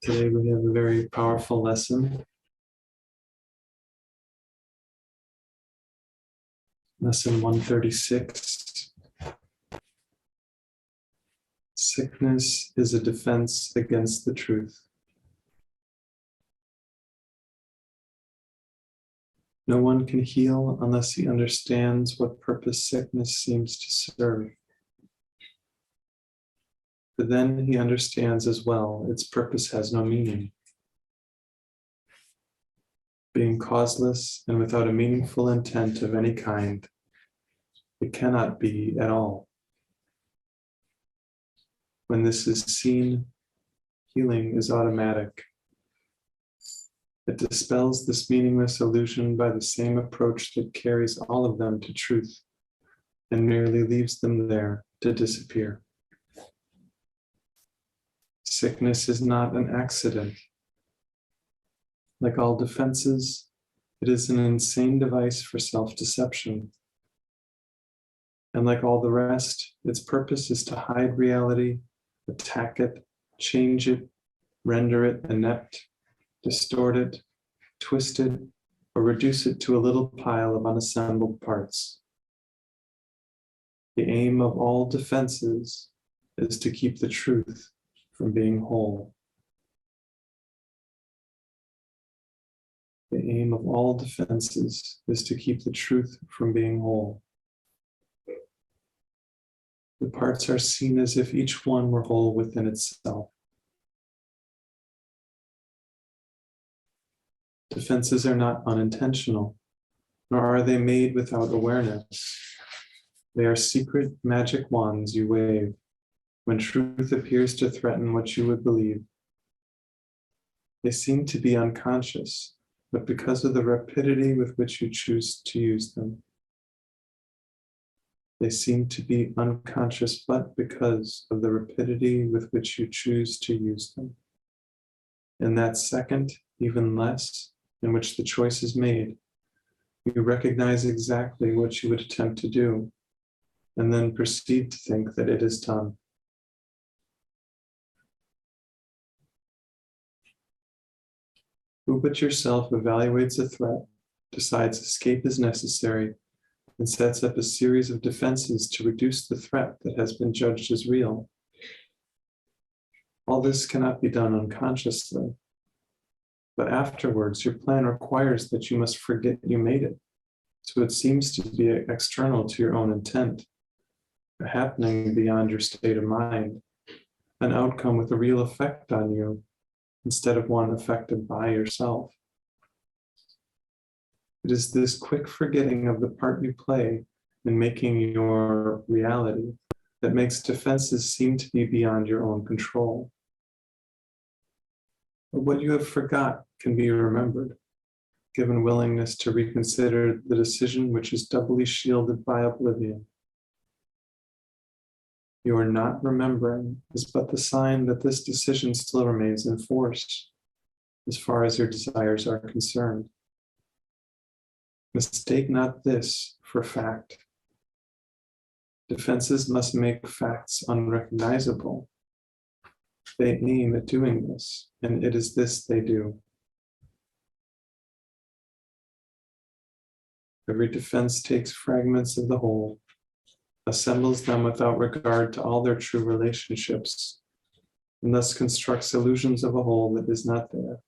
Today we have a very powerful lesson. Lesson 136. Sickness is a defense against the truth. No one can heal unless he understands what purpose sickness seems to serve. But then he understands as well its purpose has no meaning. Being causeless and without a meaningful intent of any kind, it cannot be at all. When this is seen, healing is automatic. It dispels this meaningless illusion by the same approach that carries all of them to truth and merely leaves them there to disappear. Sickness is not an accident. Like all defenses, it is an insane device for self-deception. And like all the rest, its purpose is to hide reality, attack it, change it, render it inept, distort it, twist it, or reduce it to a little pile of unassembled parts. The aim of all defenses is to keep the truth from being whole. The aim of all defenses is to keep the truth from being whole. The parts are seen as if each one were whole within itself. Defenses are not unintentional, nor are they made without awareness. They are secret magic wands you wave when truth appears to threaten what you would believe. They seem to be unconscious, but because of the rapidity with which you choose to use them. They seem to be unconscious, but because of the rapidity with which you choose to use them. In that second, even less, in which the choice is made, you recognize exactly what you would attempt to do, and then proceed to think that it is done. Who but yourself evaluates a threat, decides escape is necessary, and sets up a series of defenses to reduce the threat that has been judged as real? All this cannot be done unconsciously, but afterwards your plan requires that you must forget you made it, so it seems to be external to your own intent, a happening beyond your state of mind, an outcome with a real effect on you, instead of one affected by yourself. It is this quick forgetting of the part you play in making your reality that makes defenses seem to be beyond your own control. But what you have forgot can be remembered, given willingness to reconsider the decision which is doubly shielded by oblivion. Your not remembering is but the sign that this decision still remains in force, as far as your desires are concerned. Mistake not this for fact. Defenses must make facts unrecognizable. They aim at doing this, and it is this they do. Every defense takes fragments of the whole, assembles them without regard to all their true relationships, and thus constructs illusions of a whole that is not there.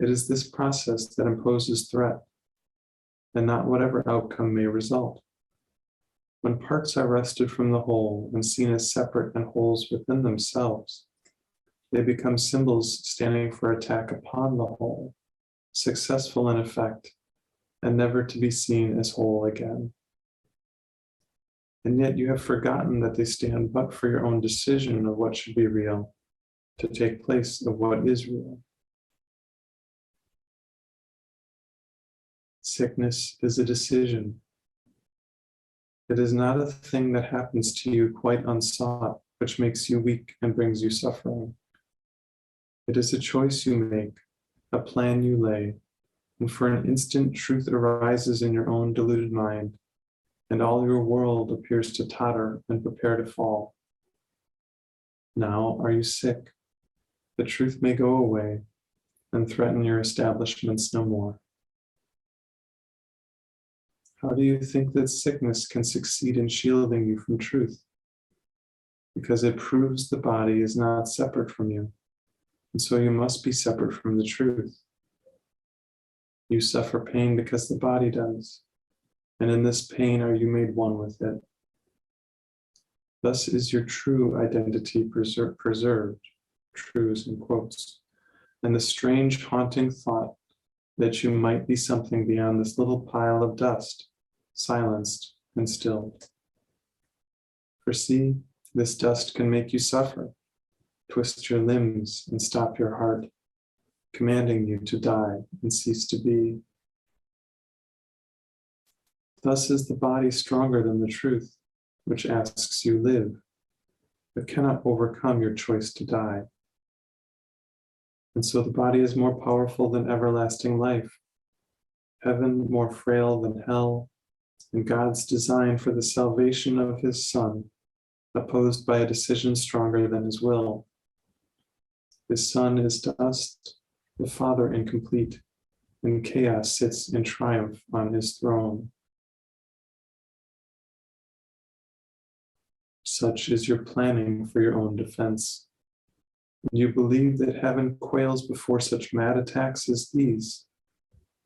It is this process that imposes threat, and not whatever outcome may result. When parts are wrested from the whole and seen as separate and wholes within themselves, they become symbols standing for attack upon the whole, successful in effect, and never to be seen as whole again. And yet you have forgotten that they stand but for your own decision of what should be real, to take place of what is real. Sickness is a decision. It is not a thing that happens to you quite unsought, which makes you weak and brings you suffering. It is a choice you make, a plan you lay, and for an instant truth arises in your own deluded mind, and all your world appears to totter and prepare to fall. Now are you sick? The truth may go away and threaten your establishments no more. How do you think that sickness can succeed in shielding you from truth? Because it proves the body is not separate from you, and so you must be separate from the truth. You suffer pain because the body does, and in this pain are you made one with it. Thus is your true identity preserved, true is in quotes, and the strange haunting thought that you might be something beyond this little pile of dust, silenced and stilled. For see, this dust can make you suffer, twist your limbs and stop your heart, commanding you to die and cease to be. Thus is the body stronger than the truth, which asks you live, but cannot overcome your choice to die. And so the body is more powerful than everlasting life, heaven more frail than hell, and God's design for the salvation of his Son, opposed by a decision stronger than his will. His Son is dust, the Father incomplete, and chaos sits in triumph on his throne. Such is your planning for your own defense. And you believe that heaven quails before such mad attacks as these,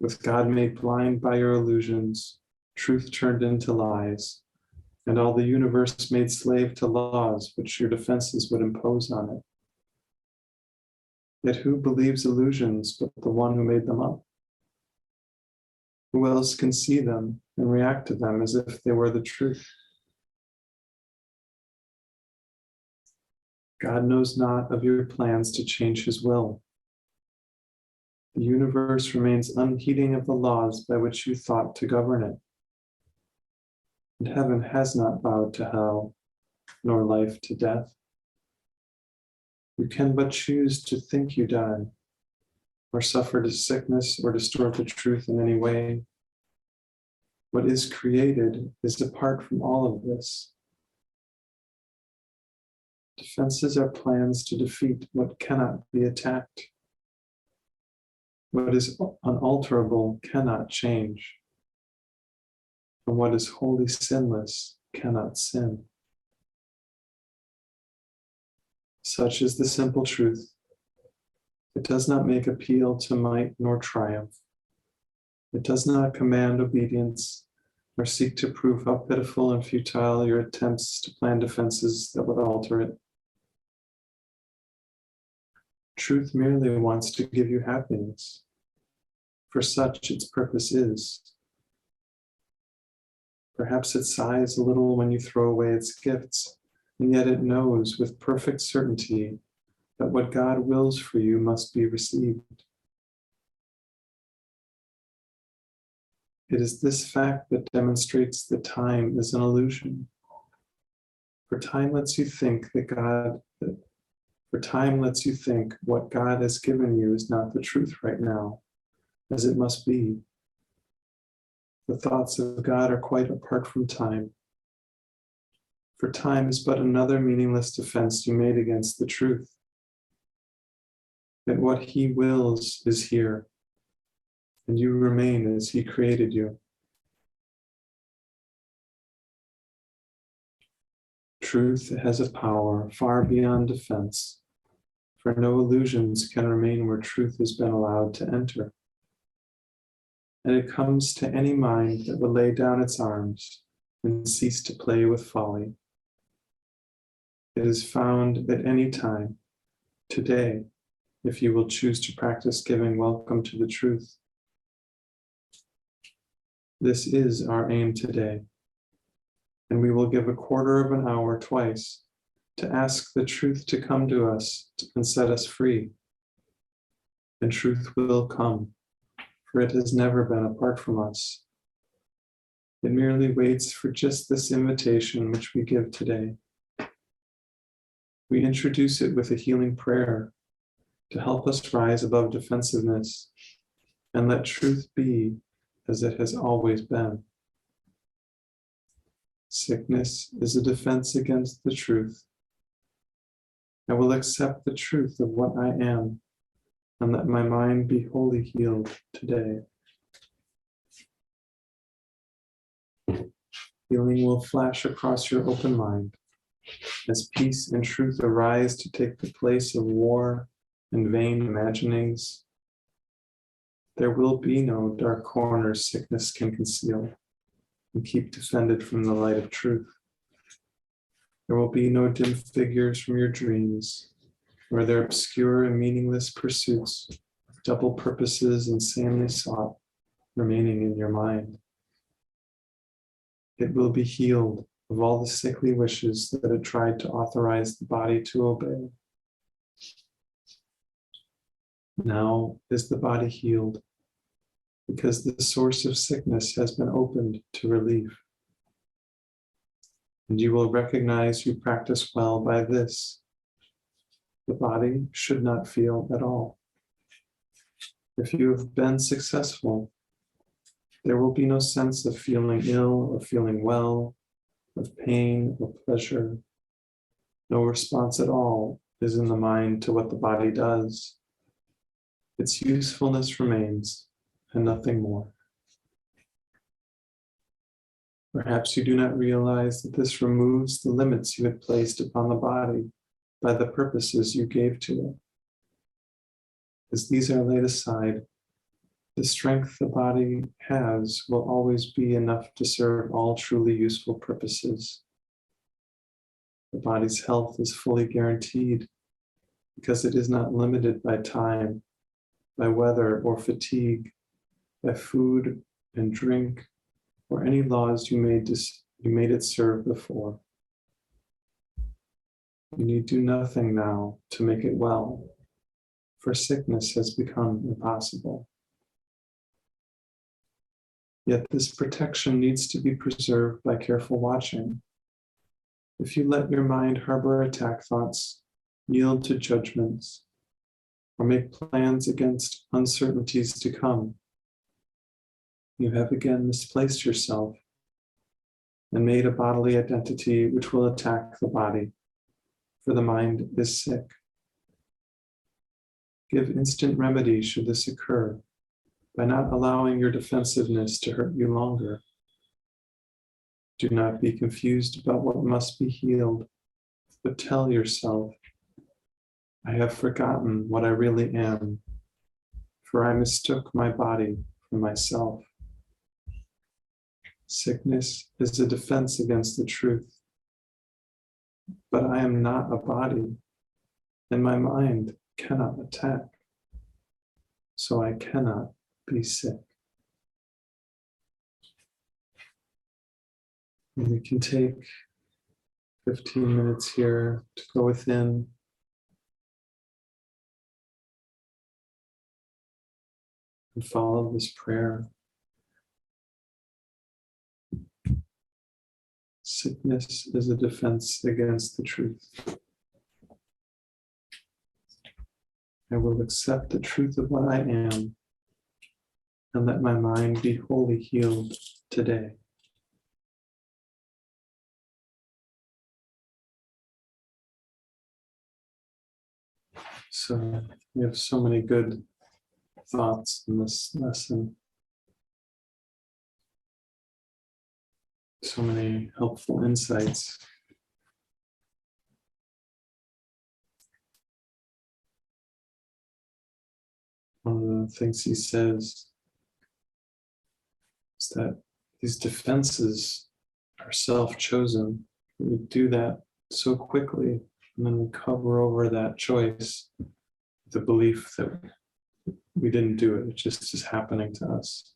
with God made blind by your illusions, truth turned into lies, and all the universe made slave to laws which your defenses would impose on it. Yet who believes illusions but the one who made them up? Who else can see them and react to them as if they were the truth? God knows not of your plans to change his will. The universe remains unheeding of the laws by which you thought to govern it. And heaven has not bowed to hell, nor life to death. You can but choose to think you died, or suffer to sickness, or distort the truth in any way. What is created is apart from all of this. Defenses are plans to defeat what cannot be attacked. What is unalterable cannot change, and what is wholly sinless cannot sin. Such is the simple truth. It does not make appeal to might nor triumph. It does not command obedience or seek to prove how pitiful and futile your attempts to plan defenses that would alter it. Truth merely wants to give you happiness, for such its purpose is. Perhaps it sighs a little when you throw away its gifts, and yet it knows with perfect certainty that what God wills for you must be received. It is this fact that demonstrates that time is an illusion. For time lets you think what God has given you is not the truth right now, as it must be. The thoughts of God are quite apart from time. For time is but another meaningless defense you made against the truth. That what he wills is here, and you remain as he created you. Truth has a power far beyond defense, for no illusions can remain where truth has been allowed to enter. And it comes to any mind that will lay down its arms and cease to play with folly. It is found at any time, today, if you will choose to practice giving welcome to the truth. This is our aim today, and we will give a quarter of an hour twice to ask the truth to come to us and set us free. And truth will come, for it has never been apart from us. It merely waits for just this invitation which we give today. We introduce it with a healing prayer to help us rise above defensiveness and let truth be as it has always been. Sickness is a defense against the truth. I will accept the truth of what I am and let my mind be wholly healed today. Healing will flash across your open mind as peace and truth arise to take the place of war and vain imaginings. There will be no dark corners sickness can conceal and keep defended from the light of truth. There will be no dim figures from your dreams, nor their obscure and meaningless pursuits of double purposes insanely sought remaining in your mind. It will be healed of all the sickly wishes that had tried to authorize the body to obey. Now is the body healed because the source of sickness has been opened to relief. And you will recognize you practice well by this. The body should not feel at all. If you have been successful, there will be no sense of feeling ill or feeling well, of pain or pleasure. No response at all is in the mind to what the body does. Its usefulness remains and nothing more. Perhaps you do not realize that this removes the limits you had placed upon the body by the purposes you gave to it. As these are laid aside, the strength the body has will always be enough to serve all truly useful purposes. The body's health is fully guaranteed because it is not limited by time, by weather or fatigue, by food and drink, or any laws you made it serve before. You need do nothing now to make it well, for sickness has become impossible. Yet this protection needs to be preserved by careful watching. If you let your mind harbor attack thoughts, yield to judgments, or make plans against uncertainties to come, you have again misplaced yourself and made a bodily identity which will attack the body, for the mind is sick. Give instant remedy should this occur by not allowing your defensiveness to hurt you longer. Do not be confused about what must be healed, but tell yourself, I have forgotten what I really am, for I mistook my body for myself. Sickness is a defense against the truth, but I am not a body, and my mind cannot attack, so I cannot be sick. And we can take 15 minutes here to go within and follow this prayer. Sickness is a defense against the truth. I will accept the truth of what I am and let my mind be wholly healed today. So we have so many good thoughts in this lesson. So many helpful insights. One of the things he says is that these defenses are self-chosen. We do that so quickly, and then we cover over that choice with the belief that we didn't do it, it just is happening to us.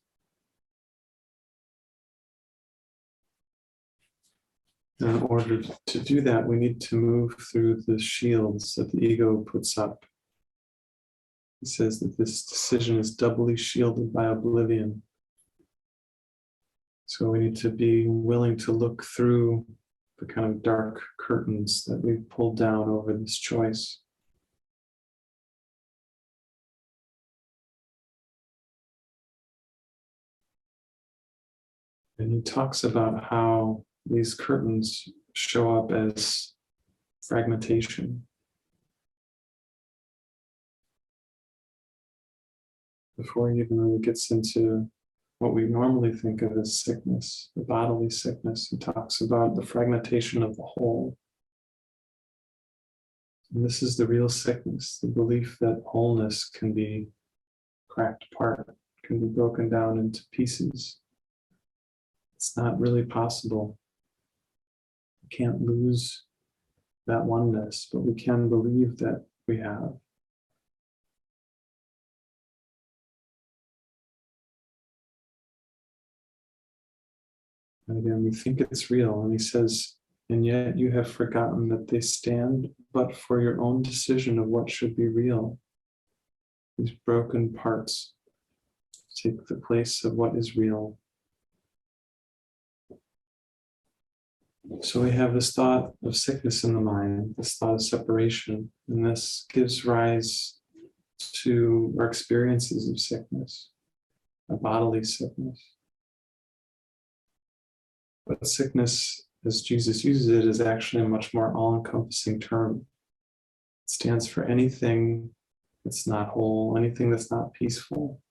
In order to do that, we need to move through the shields that the ego puts up. He says that this decision is doubly shielded by oblivion. So we need to be willing to look through the kind of dark curtains that we've pulled down over this choice. And he talks about how these curtains show up as fragmentation. before he even really gets into what we normally think of as sickness, the bodily sickness. He talks about the fragmentation of the whole. And this is the real sickness, the belief that wholeness can be cracked apart, can be broken down into pieces. It's not really possible. We can't lose that oneness, but we can believe that we have. And again, we think it's real. And he says, and yet you have forgotten that they stand but for your own decision of what should be real. These broken parts take the place of what is real. So we have this thought of sickness in the mind, this thought of separation, and this gives rise to our experiences of sickness, a bodily sickness. But sickness, as Jesus uses it, is actually a much more all-encompassing term. It stands for anything that's not whole, anything that's not peaceful.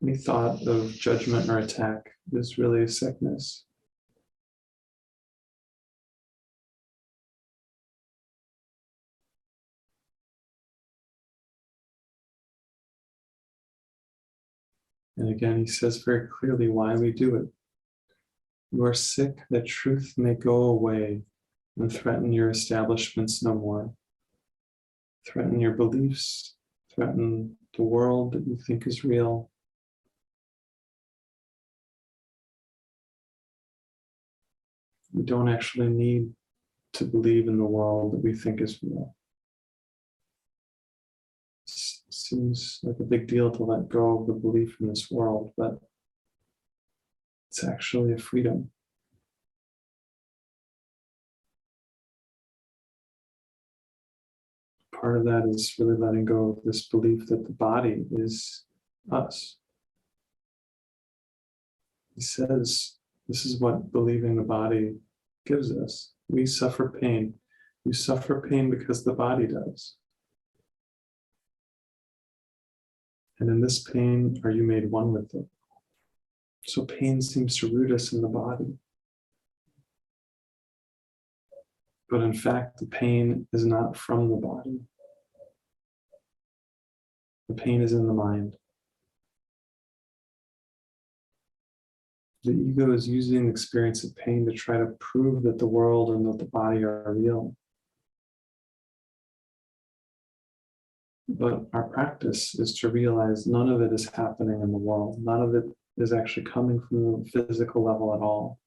Any thought of judgment or attack is really a sickness. And again, he says very clearly why we do it. You are sick that truth may go away and threaten your establishments no more. Threaten your beliefs, threaten the world that you think is real. We don't actually need to believe in the world that we think is real. It seems like a big deal to let go of the belief in this world, but it's actually a freedom. Part of that is really letting go of this belief that the body is us. He says this is what believing the body gives us. We suffer pain. You suffer pain because the body does. And in this pain, are you made one with it? So pain seems to root us in the body. But in fact, the pain is not from the body. The pain is in the mind. The ego is using the experience of pain to try to prove that the world and that the body are real. But our practice is to realize none of it is happening in the world. None of it is actually coming from the physical level at all.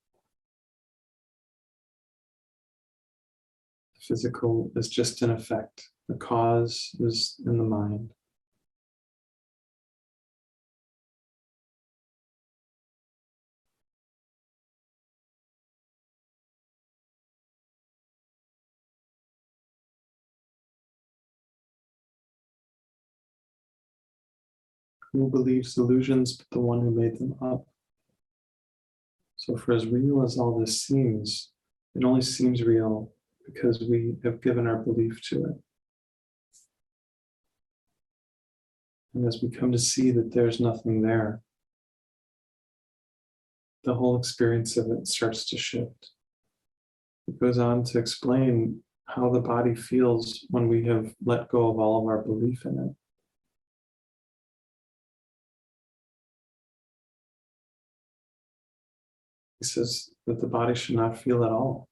The physical is just an effect. The cause is in the mind. Who believes illusions but the one who made them up? So for as real as all this seems, it only seems real because we have given our belief to it. And as we come to see that there's nothing there, the whole experience of it starts to shift. It goes on to explain how the body feels when we have let go of all of our belief in it. He says that the body should not feel at all.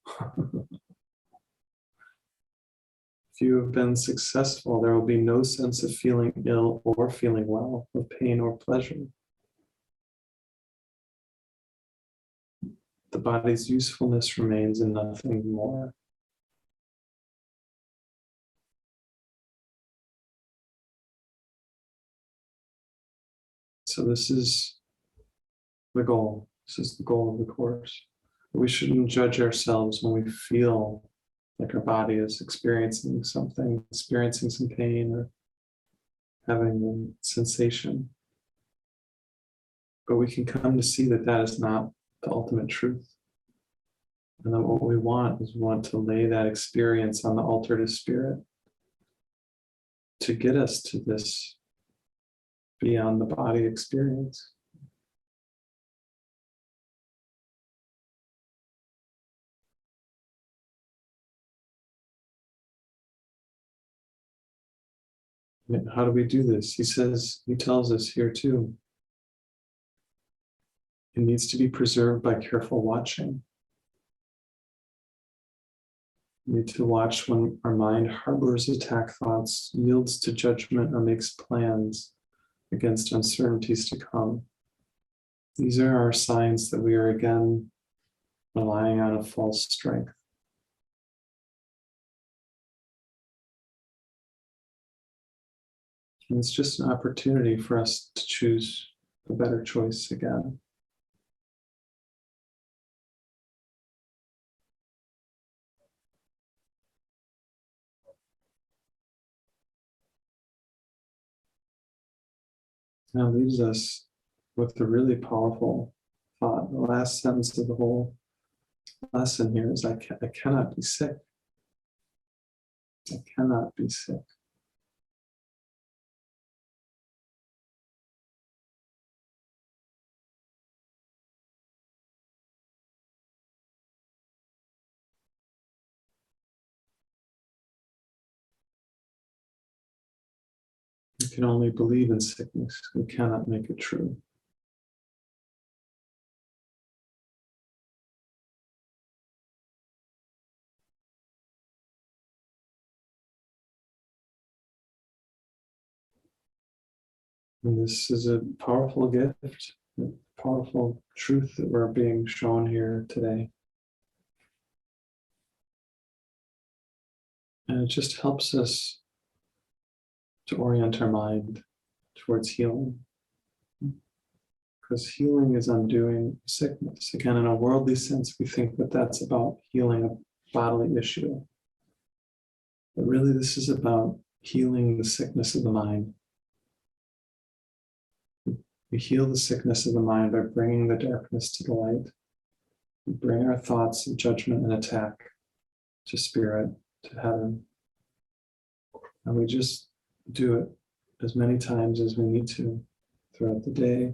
If you have been successful, there will be no sense of feeling ill or feeling well, of pain or pleasure. The body's usefulness remains and nothing more. So this is the goal. This is the goal of the course. We shouldn't judge ourselves when we feel like our body is experiencing something, experiencing some pain or having a sensation. But we can come to see that that is not the ultimate truth. And that what we want is we want to lay that experience on the altar to spirit to get us to this beyond the body experience. And how do we do this? He tells us here too. It needs to be preserved by careful watching. We need to watch when our mind harbors attack thoughts, yields to judgment, or makes plans against uncertainties to come. These are our signs that we are again relying on a false strength. And it's just an opportunity for us to choose a better choice again. Now leaves us with a really powerful thought. The last sentence of the whole lesson here is, I cannot be sick. I cannot be sick. We can only believe in sickness. We cannot make it true. And this is a powerful gift, a powerful truth that we're being shown here today. And it just helps us to orient our mind towards healing. Because healing is undoing sickness. Again, in a worldly sense, we think that that's about healing a bodily issue. But really, this is about healing the sickness of the mind. We heal the sickness of the mind by bringing the darkness to the light. We bring our thoughts of judgment and attack to spirit, to heaven. And we just do it as many times as we need to throughout the day.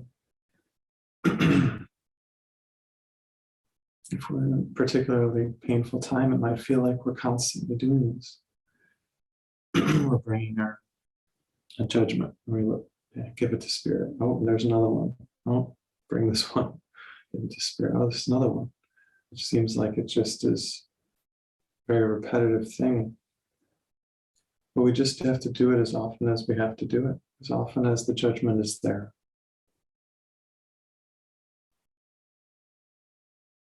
If we're in a particularly painful time, it might feel like we're constantly doing this. We're bringing a judgment. We look, give it to spirit. Oh, there's another one. Oh, bring this one. Give it to spirit. Oh, there's another one. It seems like it just is a very repetitive thing. But we just have to do it as often as we have to do it, as often as the judgment is there.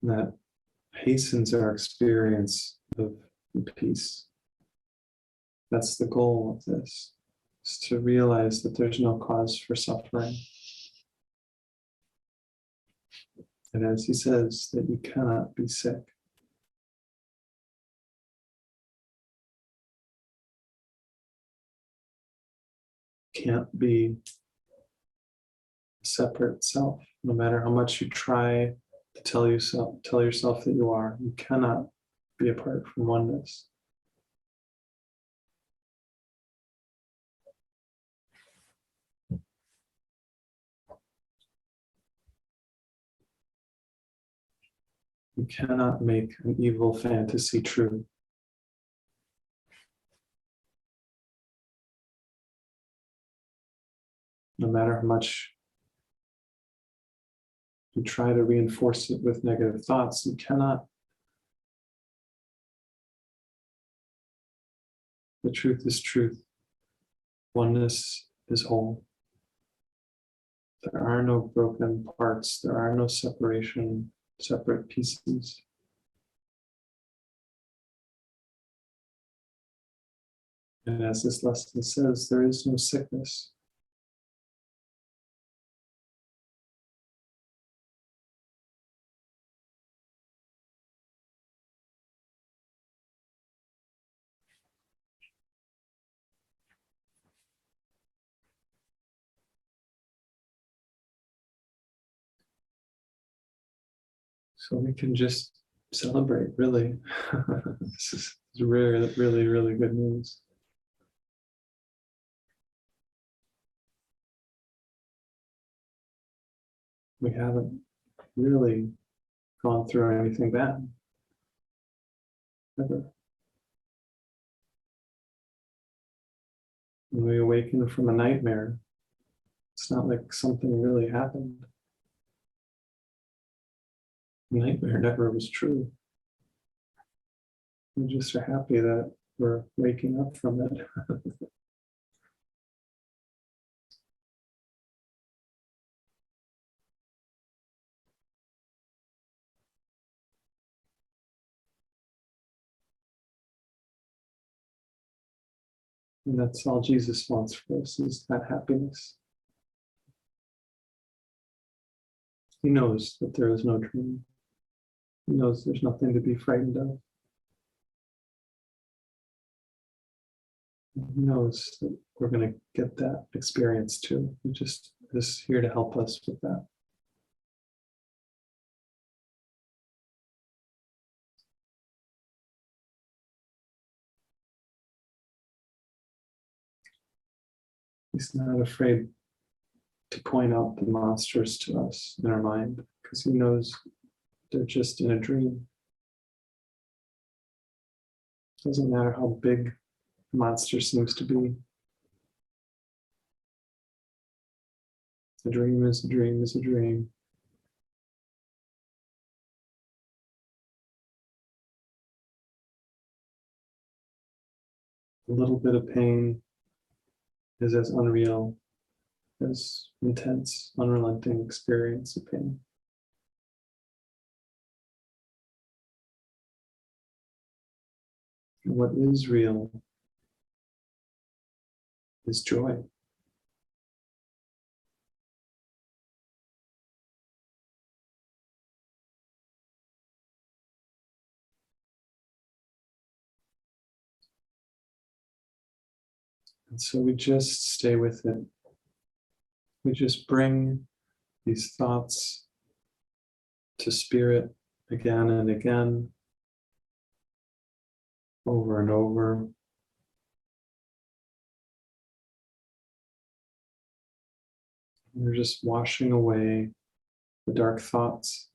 And that hastens our experience of peace. That's the goal of this, is to realize that there's no cause for suffering. And as he says, that you cannot be sick. Can't be a separate self. No matter how much you try to tell yourself that you are, you cannot be apart from oneness. You cannot make an evil fantasy true. No matter how much you try to reinforce it with negative thoughts, you cannot. The truth is truth. Oneness is whole. There are no broken parts. There are no separate pieces. And as this lesson says, there is no sickness. So we can just celebrate, really. This is really, really, really good news. we haven't really gone through anything bad, ever. When we awaken from a nightmare, it's not like something really happened. The nightmare never was true. We just are happy that we're waking up from it. And that's all Jesus wants for us, is that happiness. He knows that there is no dream. He knows there's nothing to be frightened of. He knows that we're going to get that experience too. He just is here to help us with that. He's not afraid to point out the monsters to us in our mind, because he knows they're just in a dream. It doesn't matter how big the monster seems to be. A dream is a dream is a dream. A little bit of pain is as unreal as intense, unrelenting experience of pain. And what is real is joy. And so we just stay with it. We just bring these thoughts to spirit again and again, over and over. We're just washing away the dark thoughts.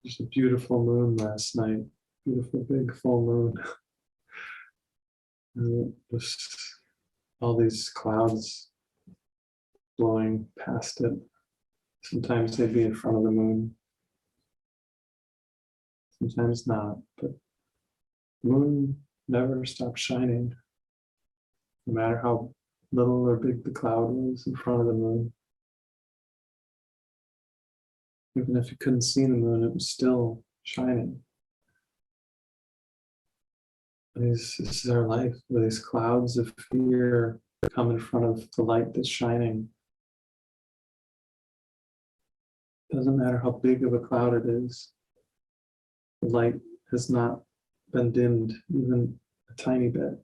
There's a beautiful moon last night, beautiful big full moon. And it was all these clouds blowing past it. Sometimes they'd be in front of the moon, sometimes not, but the moon never stopped shining, no matter how little or big the cloud was in front of the moon. Even if you couldn't see the moon, it was still shining. This is our life, where these clouds of fear come in front of the light that's shining. Doesn't matter how big of a cloud it is, the light has not been dimmed even a tiny bit.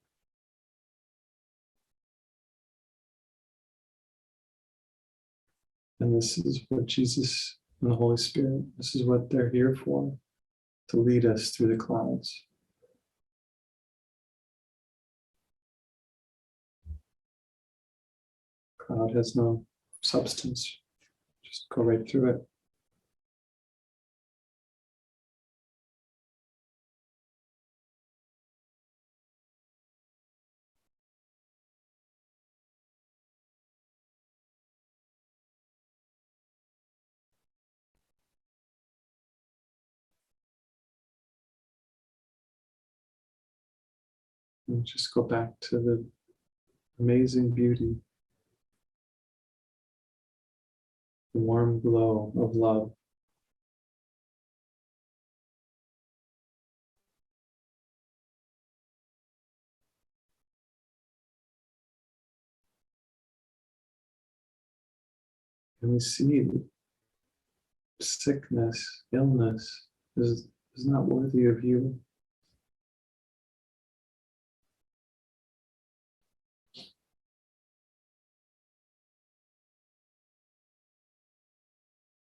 And this is what Jesus and the Holy Spirit, this is what they're here for, to lead us through the clouds. Cloud has no substance. Just go right through it. And just go back to the amazing beauty, the warm glow of love. And we see sickness, illness is not worthy of you.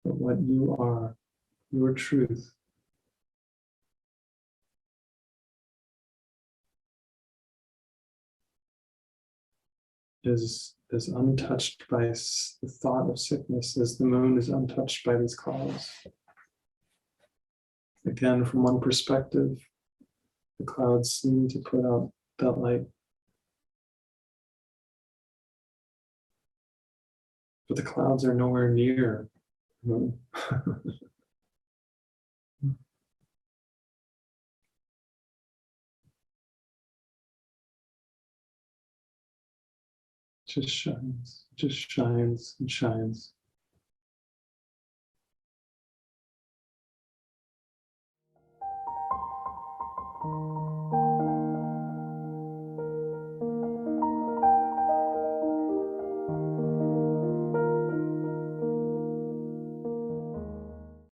but what you are, your truth, is untouched by the thought of sickness, as the moon is untouched by these clouds. Again, from one perspective, the clouds seem to put out that light. But the clouds are nowhere near the moon. Just shines and shines.